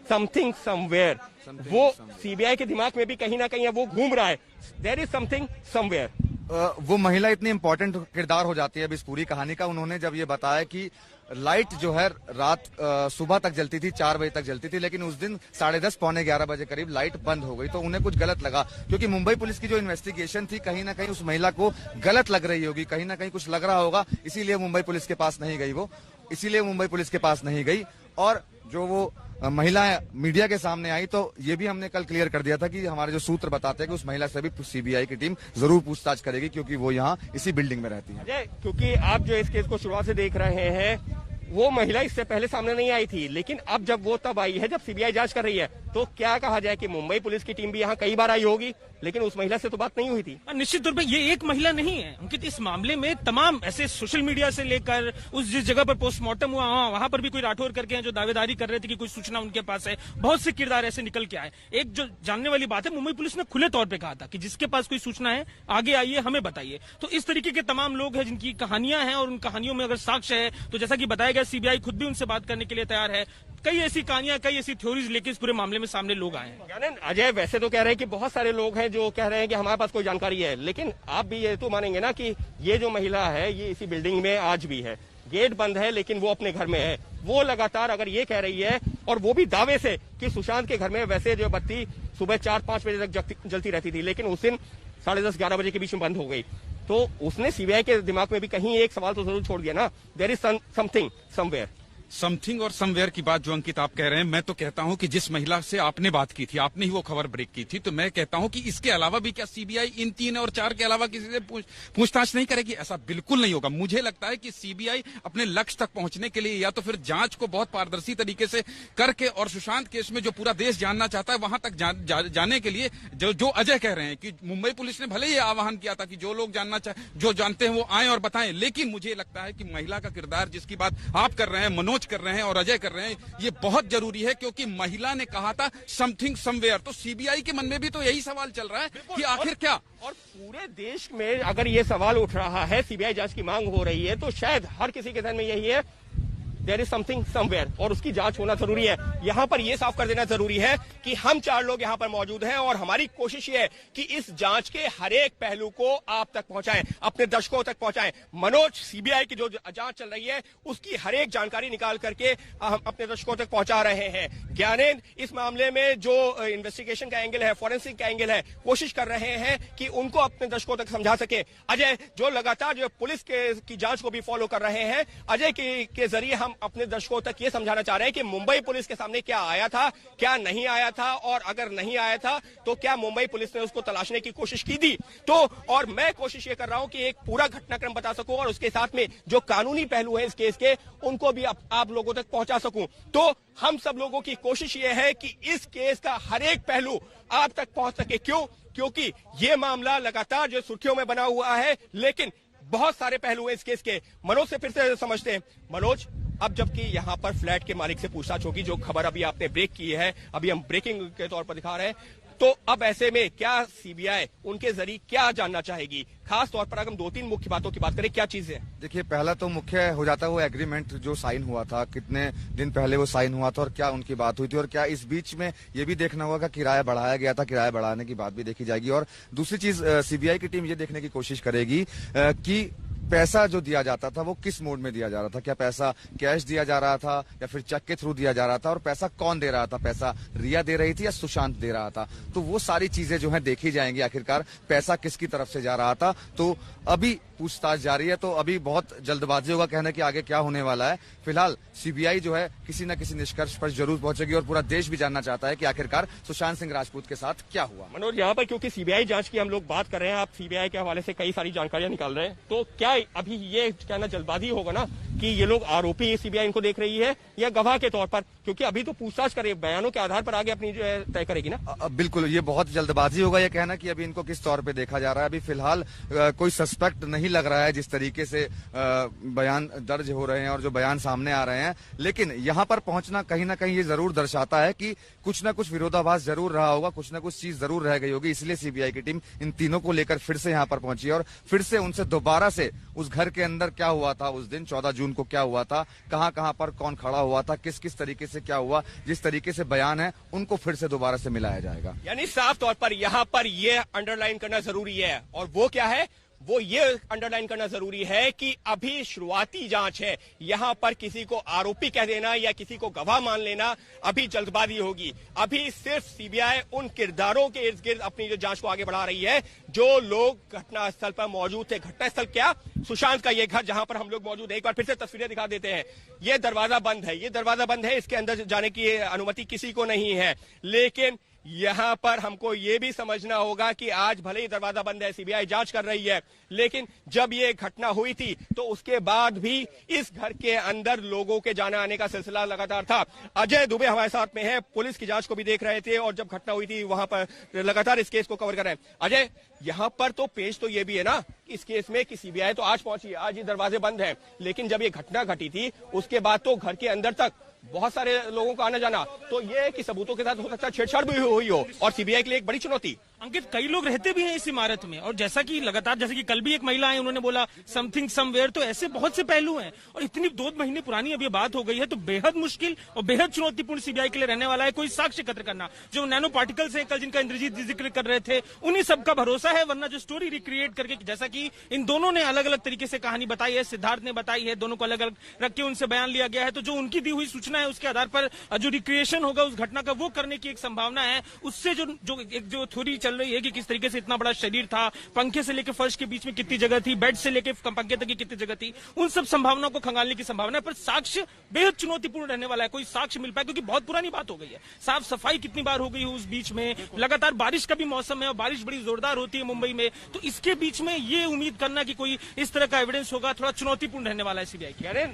समथिंग समवेयर, वो सीबीआई के दिमाग में भी कहीं ना कहीं वो घूम रहा है, देयर इज समथिंग समवेयर। वो महिला इतनी इंपॉर्टेंट किरदार हो जाती है अब इस पूरी कहानी का। उन्होंने जब ये बताया कि लाइट जो है रात सुबह तक जलती थी, 4 बजे तक जलती थी, लेकिन उस दिन 10:30 पौने 11 बजे करीब लाइट बंद हो गई, तो उन्हें कुछ गलत लगा। क्योंकि मुंबई पुलिस की जो इन्वेस्टिगेशन थी, कहीं ना कहीं उस महिला को गलत लग रही होगी, कहीं ना कहीं कुछ लग रहा होगा, इसीलिए मुंबई पुलिस के पास नहीं गई वो, इसीलिए मुंबई पुलिस के पास नहीं गई। और जो वो महिला मीडिया के सामने आई, तो ये भी हमने कल क्लियर कर दिया था कि हमारे जो सूत्र बताते हैं कि उस महिला से भी सीबीआई की टीम जरूर पूछताछ करेगी, क्योंकि वो यहाँ इसी बिल्डिंग में रहती है। क्योंकि आप जो इस केस को शुरुआत से देख रहे हैं, वो महिला इससे पहले सामने नहीं आई थी, लेकिन अब जब वो तब आई है जब सीबीआई जांच कर रही है, तो क्या कहा जाए कि मुंबई पुलिस की टीम भी यहाँ कई बार आई होगी, लेकिन उस महिला से तो बात नहीं हुई थी। निश्चित तौर पे ये एक महिला नहीं है अंकित, इस मामले में तमाम ऐसे सोशल मीडिया से लेकर उस जिस जगह पर पोस्टमार्टम हुआ वहां पर भी कोई राठौर करके हैं जो दावेदारी कर रहे थे कि कोई सूचना उनके पास है। बहुत से किरदार ऐसे निकल के आए। एक जो जानने वाली बात है, मुंबई पुलिस ने खुले तौर पर कहा था कि जिसके पास कोई सूचना है आगे आइए, हमें बताइए। तो इस तरीके के तमाम लोग हैं जिनकी कहानियां हैं, और उन कहानियों में अगर साक्ष्य है तो जैसा कि बताया गया, सीबीआई खुद भी उनसे बात करने के लिए तैयार है। कई ऐसी कहानियां, कई ऐसी थ्योरीज लेके इस पूरे मामले में सामने लोग आए हैं। अजय, वैसे तो कह रहे हैं कि बहुत सारे लोग हैं जो कह रहे हैं कि हमारे पास कोई जानकारी है, लेकिन आप भी ये तो मानेंगे ना कि ये जो महिला है ये इसी बिल्डिंग में आज भी है, गेट बंद है लेकिन वो अपने घर में है। वो लगातार अगर ये कह रही है, और वो भी दावे से कि सुशांत के घर में वैसे जो बत्ती सुबह 4-5 बजे तक जलती रहती थी, लेकिन उस दिन 10:30-11 बजे के बीच में बंद हो गई, तो उसने सीबीआई के दिमाग में भी कहीं एक सवाल तो जरूर छोड़ दिया ना, there is something somewhere. Something और समवेयर की बात जो अंकित आप कह रहे हैं, मैं तो कहता हूं कि जिस महिला से आपने बात की थी, आपने ही वो खबर ब्रेक की थी, तो मैं कहता हूं कि इसके अलावा भी क्या सीबीआई इन 3 और 4 के अलावा किसी से पूछताछ नहीं करेगी? ऐसा बिल्कुल नहीं होगा। मुझे लगता है कि सीबीआई अपने लक्ष्य तक पहुंचने के लिए या तो फिर जांच को बहुत पारदर्शी तरीके से करके, और सुशांत केस में जो पूरा देश जानना चाहता है वहां तक जाने के लिए जो अजय कह रहे हैं कि मुंबई पुलिस ने भले ही आह्वान किया था कि जो लोग जो जानते हैं वो आए और बताएं, लेकिन मुझे लगता है कि महिला का किरदार, जिसकी बात आप कर रहे हैं, मनोज कर रहे हैं और अजय कर रहे हैं, ये बहुत जरूरी है, क्योंकि महिला ने कहा था समथिंग समवेयर। तो सीबीआई के मन में भी तो यही सवाल चल रहा है कि आखिर क्या, और पूरे देश में अगर ये सवाल उठ रहा है, सीबीआई जांच की मांग हो रही है, तो शायद हर किसी के ध्यान में यही है, देयर इज समथिंग समवेयर, और उसकी जांच होना जरूरी है। यहाँ पर यह साफ कर देना जरूरी है कि हम 4 लोग यहाँ पर मौजूद हैं, और हमारी कोशिश ये है कि इस जांच के हर एक पहलू को आप तक पहुंचाएं, अपने दर्शकों तक पहुंचाएं। मनोज, सीबीआई की जो जांच चल रही है उसकी हर एक जानकारी निकाल करके हम अपने दर्शकों तक पहुंचा रहे हैं। ज्ञानेंद्र इस मामले में जो इन्वेस्टिगेशन का एंगल है, फॉरेंसिक का एंगल है, कोशिश कर रहे हैं कि उनको अपने दर्शकों तक समझा सके। अजय, जो लगातार जो पुलिस की जांच को भी फॉलो कर रहे हैं, अजय के जरिए हम अपने दर्शकों तक ये समझाना चाह रहे हैं कि मुंबई पुलिस के सामने क्या आया था, क्या नहीं आया था, और अगर नहीं आया था तो क्या मुंबई पुलिस ने उसको तलाशने की कोशिश की थी। तो और मैं कोशिश ये कर रहा हूं कि एक पूरा घटनाक्रम बता सकूं, और उसके साथ में जो कानूनी पहलू है इस केस के, उनको भी आप लोगों तक पहुंचा सकूं। तो हम सब लोगों की कोशिश ये है कि इस केस का हर एक पहलू आप तक पहुंच सके। क्यों? क्योंकि ये मामला लगातार जो सुर्खियों में बना हुआ है, लेकिन बहुत सारे पहलू हैं इस केस के। मनोज से फिर से समझते हैं। मनोज, अब जबकि यहाँ पर फ्लैट के मालिक से पूछताछ होगी, जो खबर अभी आपने ब्रेक की है, अभी हम ब्रेकिंग के तौर पर दिखा रहे हैं, तो अब ऐसे में क्या सीबीआई उनके जरिए क्या जानना चाहेगी? खास तौर पर अगर हम 2-3 मुख्य बातों की बात करें, क्या चीजें हैं? देखिए, पहला तो मुख्य हो जाता है वो एग्रीमेंट जो साइन हुआ था, कितने दिन पहले वो साइन हुआ था और क्या उनकी बात हुई थी, और क्या इस बीच में ये भी देखना होगा कि किराया बढ़ाया गया था, किराया बढ़ाने की बात भी देखी जाएगी। और दूसरी चीज, सीबीआई की टीम ये देखने की कोशिश करेगी कि पैसा जो दिया जाता था वो किस मोड में दिया जा रहा था, क्या पैसा कैश दिया जा रहा था या फिर चेक के थ्रू दिया जा रहा था, और पैसा कौन दे रहा था, पैसा रिया दे रही थी या सुशांत दे रहा था। तो वो सारी चीजें जो है देखी जाएंगी, आखिरकार पैसा किसकी तरफ से जा रहा था। तो अभी पूछताछ जारी है, तो अभी बहुत जल्दबाजी होगा कहना कि आगे क्या होने वाला है। फिलहाल सीबीआई जो है किसी न किसी निष्कर्ष पर जरूर पहुंचेगी, और पूरा देश भी जानना चाहता है कि आखिरकार सुशांत सिंह राजपूत के साथ क्या हुआ। मनोज, यहाँ पर क्योंकि सीबीआई जांच की हम लोग बात कर रहे हैं, आप सीबीआई के हवाले से कई सारी जानकारियां निकाल रहे हैं, तो क्या अभी ये कहना जल्दबाजी होगा ना कि ये लोग आरोपी सीबीआई इनको देख रही है या गवाह के तौर पर? क्योंकि अभी तो पूछताछ करे, बयानों के आधार पर आगे अपनी जो है तय करेगी ना। बिल्कुल, ये बहुत जल्दबाजी होगा ये कहना कि अभी इनको किस तौर पे देखा जा रहा है। अभी फिलहाल कोई सस्पेक्ट नहीं लग रहा है जिस तरीके से बयान दर्ज हो रहे हैं और जो बयान सामने आ रहे हैं, लेकिन यहाँ पर पहुंचना कहीं ना कहीं ये जरूर दर्शाता है कि कुछ ना कुछ विरोधाभास जरूर रहा होगा, कुछ ना कुछ चीज जरूर रह गई होगी। इसलिए सीबीआई की टीम इन तीनों को लेकर फिर से यहाँ पर पहुंची और फिर से उनसे दोबारा से उस घर के अंदर क्या हुआ था उस दिन 14 जून को, क्या हुआ था, कहां कहां पर कौन खड़ा हुआ था, किस किस तरीके से क्या हुआ, जिस तरीके से बयान है उनको फिर से दोबारा से मिलाया जाएगा। यानी साफ तौर पर यहाँ पर यह अंडरलाइन करना जरूरी है, और वो क्या है, वो ये अंडरलाइन करना जरूरी है कि अभी शुरुआती जांच है। यहां पर किसी को आरोपी कह देना या किसी को गवाह मान लेना अभी जल्दबाजी होगी। अभी सिर्फ सीबीआई उन किरदारों के इर्द गिर्द अपनी जो जांच को आगे बढ़ा रही है जो लोग घटनास्थल पर मौजूद थे। घटनास्थल क्या? सुशांत का ये घर जहां पर हम लोग मौजूद हैं। एक बार फिर से तस्वीरें दिखा देते हैं। ये दरवाजा बंद है, ये दरवाजा बंद है, इसके अंदर जाने की अनुमति किसी को नहीं है। लेकिन यहां पर हमको यह भी समझना होगा कि आज भले ही दरवाजा बंद है, सीबीआई जांच कर रही है, लेकिन जब ये घटना हुई थी तो उसके बाद भी इस घर के अंदर लोगों के जाने आने का सिलसिला लगातार था। अजय दुबे हमारे साथ में है, पुलिस की जांच को भी देख रहे थे और जब घटना हुई थी वहां पर लगातार इस केस को कवर कर रहे हैं। अजय, यहां पर तो पेश तो ये भी है ना इस केस में कि सीबीआई तो आज पहुंची, आज ये दरवाजे बंद है, लेकिन जब ये घटना घटी थी उसके बाद तो घर के अंदर तक बहुत सारे लोगों का आना जाना, तो ये कि सबूतों के साथ हो सकता है छेड़छाड़ भी हुई हो और सीबीआई के लिए एक बड़ी चुनौती। अंकित, कई लोग रहते भी हैं इस इमारत में और जैसा कि लगातार, जैसे कि कल भी एक महिला आई, उन्होंने बोला समथिंग समवेयर, तो ऐसे बहुत से पहलू हैं और इतनी 2 महीने पुरानी अब ये बात हो गई है, तो बेहद मुश्किल और बेहद चुनौतीपूर्ण सीबीआई के लिए रहने वाला है कोई साक्ष्य एकत्र करना। जो नैनो पार्टिकल्स हैं कल जिनका इंद्रजीत जी जिक्र कर रहे थे, उन्हीं सबका भरोसा है, वरना जो स्टोरी रिक्रिएट करके, जैसा कि इन दोनों ने अलग अलग तरीके से कहानी बताई है, सिद्धार्थ ने बताई है, दोनों को अलग अलग रख के उनसे बयान लिया गया है, तो जो उनकी दी हुई सूचना है उसके आधार पर जो रिक्रिएशन होगा उस घटना का वो करने की एक संभावना है। उससे जो थ्योरी चल रही है कि किस तरीके से इतना बड़ा शरीर था, पंखे से लेकर फर्श के बीच में कितनी जगह थी, बेड से लेकर पंखे तक की कितनी जगह थी, उन सब संभावनाओं को खंगालने की संभावना है। पर साक्ष्य बेहद चुनौतीपूर्ण रहने वाला है, कोई साक्ष्य मिल पाए, क्योंकि बहुत पुरानी बात हो गई है। साफ सफाई कितनी बार हो गई है उस बीच में, लगातार बारिश का भी मौसम है और बारिश बड़ी जोरदार होती है मुंबई में, तो इसके बीच में ये उम्मीद करना कि कोई इस तरह का एविडेंस होगा थोड़ा चुनौतीपूर्ण रहने वाला है सीबीआई की। अरे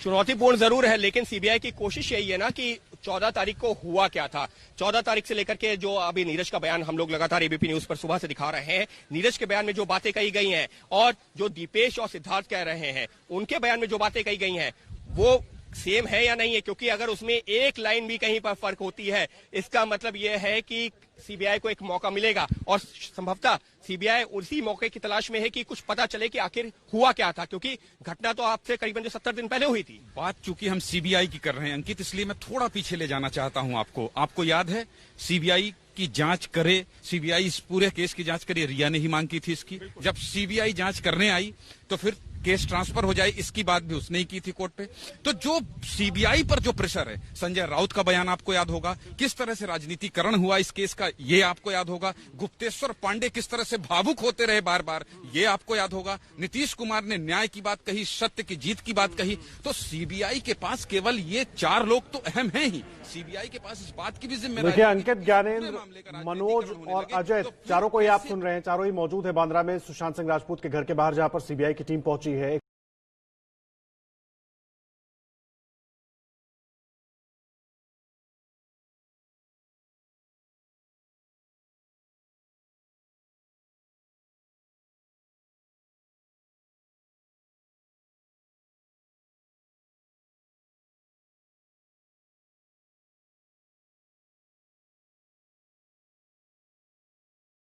चुनौतीपूर्ण जरूर है, लेकिन सीबीआई की कोशिश यही है ना कि 14 तारीख को हुआ क्या था। 14 तारीख से लेकर के जो अभी नीरज का बयान हम लोग लगातार एबीपी न्यूज पर सुबह से दिखा रहे हैं, नीरज के बयान में जो बातें कही गई हैं और जो दीपेश और सिद्धार्थ कह रहे हैं उनके बयान में जो बातें कही गई हैं वो सेम है या नहीं है, क्योंकि अगर उसमें एक लाइन भी कहीं पर फर्क होती है इसका मतलब यह है कि सीबीआई को एक मौका मिलेगा और संभवतः सीबीआई उसी मौके की तलाश में है कि कुछ पता चले कि आखिर हुआ क्या था, क्योंकि घटना तो आपसे करीबन जो 70 दिन पहले हुई थी। बात चूंकि हम सीबीआई की कर रहे हैं अंकित, इसलिए मैं थोड़ा पीछे ले जाना चाहता हूं आपको। आपको याद है सीबीआई की जांच करे, सीबीआई इस पूरे केस की जांच करे, रिया ने ही मांग की थी इसकी। जब सीबीआई जांच करने आई तो फिर केस ट्रांसफर हो जाए इसकी बात भी उसने ही की थी कोर्ट पे। तो जो सीबीआई पर जो प्रेशर है, संजय राउत का बयान आपको याद होगा, किस तरह से राजनीतिकरण हुआ इस केस का ये आपको याद होगा, गुप्तेश्वर पांडे किस तरह से भावुक होते रहे बार बार ये आपको याद होगा, नीतीश कुमार ने न्याय की बात कही, सत्य की जीत की बात कही। तो सीबीआई के पास केवल ये 4 लोग तो अहम हैं ही, सीबीआई के पास इस बात की भी जिम्मेदारी। देखिए अंकित, ज्ञानेंद्र, मनोज और अजय, चारों को ही आप सुन रहे हैं, चारों ही मौजूद है बांद्रा में सुशांत सिंह राजपूत के घर के बाहर जहां पर सीबीआई की टीम पहुंची है।